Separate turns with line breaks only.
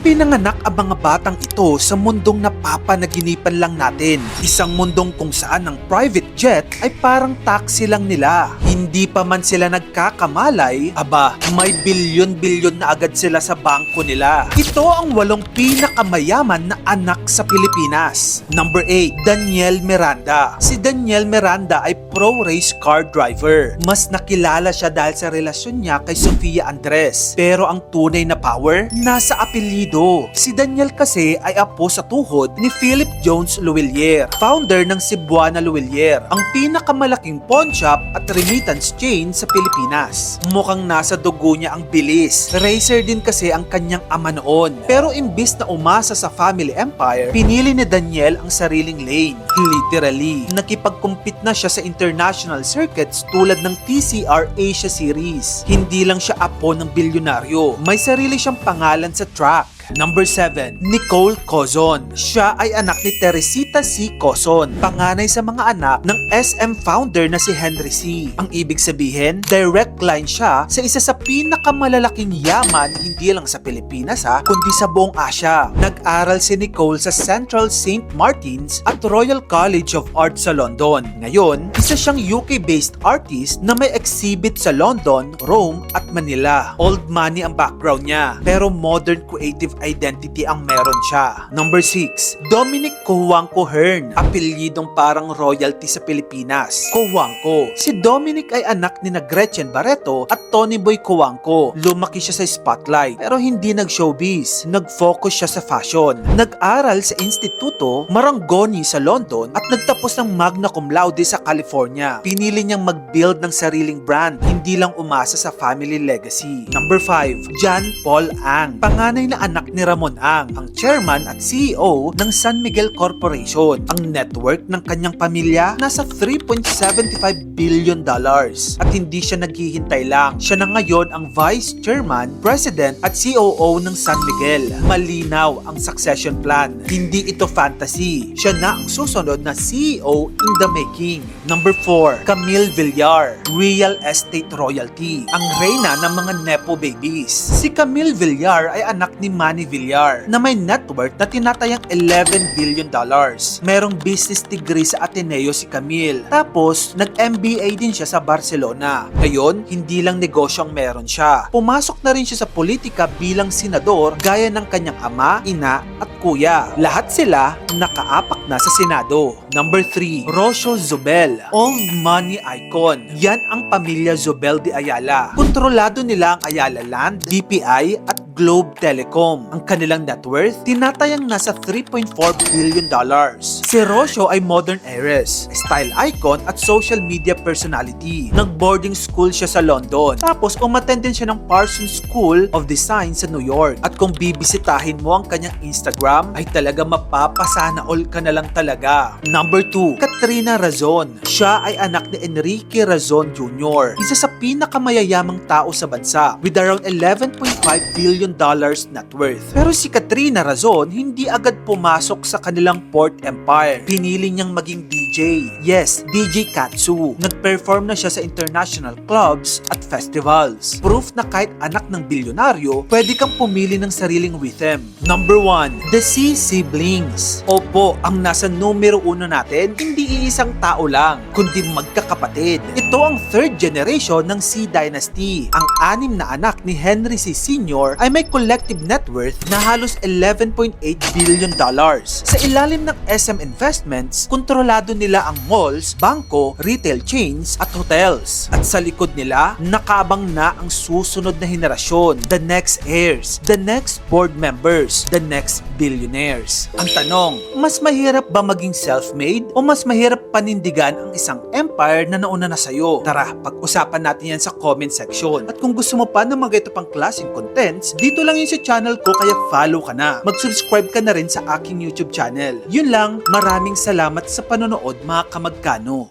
Ipinanganak ang mga batang ito sa mundong napapanaginipan lang natin. Isang mundong kung saan ang private jet ay parang taxi lang nila. Hindi pa man sila nagkakamalay, aba, may bilyon-bilyon na agad sila sa bangko nila. Ito ang 8 pinakamayaman na anak sa Pilipinas. Number 8, Daniel Miranda. Si Daniel Miranda ay pro race car driver. Mas nakilala siya dahil sa relasyon niya kay Sofia Andres. Pero ang tunay na power, nasa apelyido. Si Daniel kasi ay apo sa tuhod ni Philip Jones Luwilier, founder ng Cebuana Luwilier, ang pinakamalaking pawn shop at remittance chain sa Pilipinas. Mukhang nasa dugo niya ang bilis. Racer din kasi ang kanyang ama noon. Pero imbis na umasa sa family empire, pinili ni Daniel ang sariling lane. Literally, nakipag-compete na siya sa international circuits tulad ng TCR Asia Series. Hindi lang siya apo ng bilyonaryo, may sarili siyang pangalan sa track. Number 7, Nicole Cozon. Siya ay anak ni Teresita C. Cozon, panganay sa mga anak ng SM founder na si Henry C. Ang ibig sabihin, direct line siya sa isa sa pinakamalalaking yaman hindi lang sa Pilipinas kundi sa buong Asia. Nag-aral si Nicole sa Central St. Martins at Royal College of Art sa London. Ngayon, isa siyang UK-based artist na may exhibit sa London, Rome at Manila. Old money ang background niya, pero modern creative identity ang meron siya. Number 6, Dominic Cojuangco Hearn. Apelyidong parang royalty sa Pilipinas. Cojuangco. Si Dominic ay anak ni Gretchen Barreto at Tony Boy Cojuangco. Lumaki siya sa spotlight pero hindi nag-showbiz. Nag-focus siya sa fashion. Nag-aral sa Instituto Marangoni sa London at nagtapos ng magna cum laude sa California. Pinili niyang mag-build ng sariling brand, hindi lang umasa sa family legacy. Number 5, John Paul Ang. Panganay na anak ni Ramon Ang, ang chairman at CEO ng San Miguel Corporation. Ang net worth ng kanyang pamilya nasa $3.75 billion at hindi siya naghihintay lang. Siya na ngayon ang vice chairman, president at COO ng San Miguel. Malinaw ang succession plan. Hindi ito fantasy. Siya na ang susunod na CEO in the making. Number 4, Camille Villar. Real estate royalty. Ang reyna ng mga nepo babies. Si Camille Villar ay anak ni Manny Villar na may net worth na tinatayang $11 billion. Merong business degree sa Ateneo si Camille. Tapos, nag-MBA din siya sa Barcelona. Ngayon, hindi lang negosyo ang meron siya. Pumasok na rin siya sa politika bilang senador gaya ng kanyang ama, ina at kuya. Lahat sila nakaapak na sa Senado. Number 3, Rocio Zobel. Old money icon. Yan ang pamilya Zobel de Ayala. Kontrolado nila ang Ayala Land, DPI at Globe Telecom. Ang kanilang net worth, tinatayang nasa $3.4 billion. Si Rocio ay modern heiress, style icon at social media personality. Nag-boarding school siya sa London. Tapos umattend din siya ng Parsons School of Design sa New York. At kung bibisitahin mo ang kanyang Instagram, ay talaga mapapasana all ka na lang talaga. Number 2, Katrina Razon. Siya ay anak ni Enrique Razon Jr., isa sa pinakamayayamang tao sa bansa with around $11.5 billion net worth. Pero si Katrina Razon hindi agad pumasok sa kanilang port empire. Pinili niyang maging DJ. Yes, DJ Katsu. Nag-perform na siya sa international clubs at festivals. Proof na kahit anak ng bilyonaryo, pwede kang pumili ng sariling rhythm. Number 1, The C Siblings. Opo, ang nasa numero 1 natin, hindi iisang tao lang, kundi magkakapatid. Ito ang third generation ng C Dynasty. Ang 6 na anak ni Henry C. Sr. ay may collective net worth na halos $11.8 billion. Sa ilalim ng SM Investments, kontrolado nila ang malls, bangko, retail chains at hotels. At sa likod nila, nakaabang na ang susunod na henerasyon, the next heirs, the next board members, the next billionaires. Ang tanong, mas mahirap ba maging self-made o mas mahirap panindigan ang isang empire na nauna na sa'yo? Tara, pag-usapan natin yan sa comment section. At kung gusto mo pa ng mga ito pang klaseng contents, dito lang yun sa channel ko kaya follow ka na. Mag-subscribe ka na rin sa aking YouTube channel. Yun lang, maraming salamat sa panonood mga kamagkano.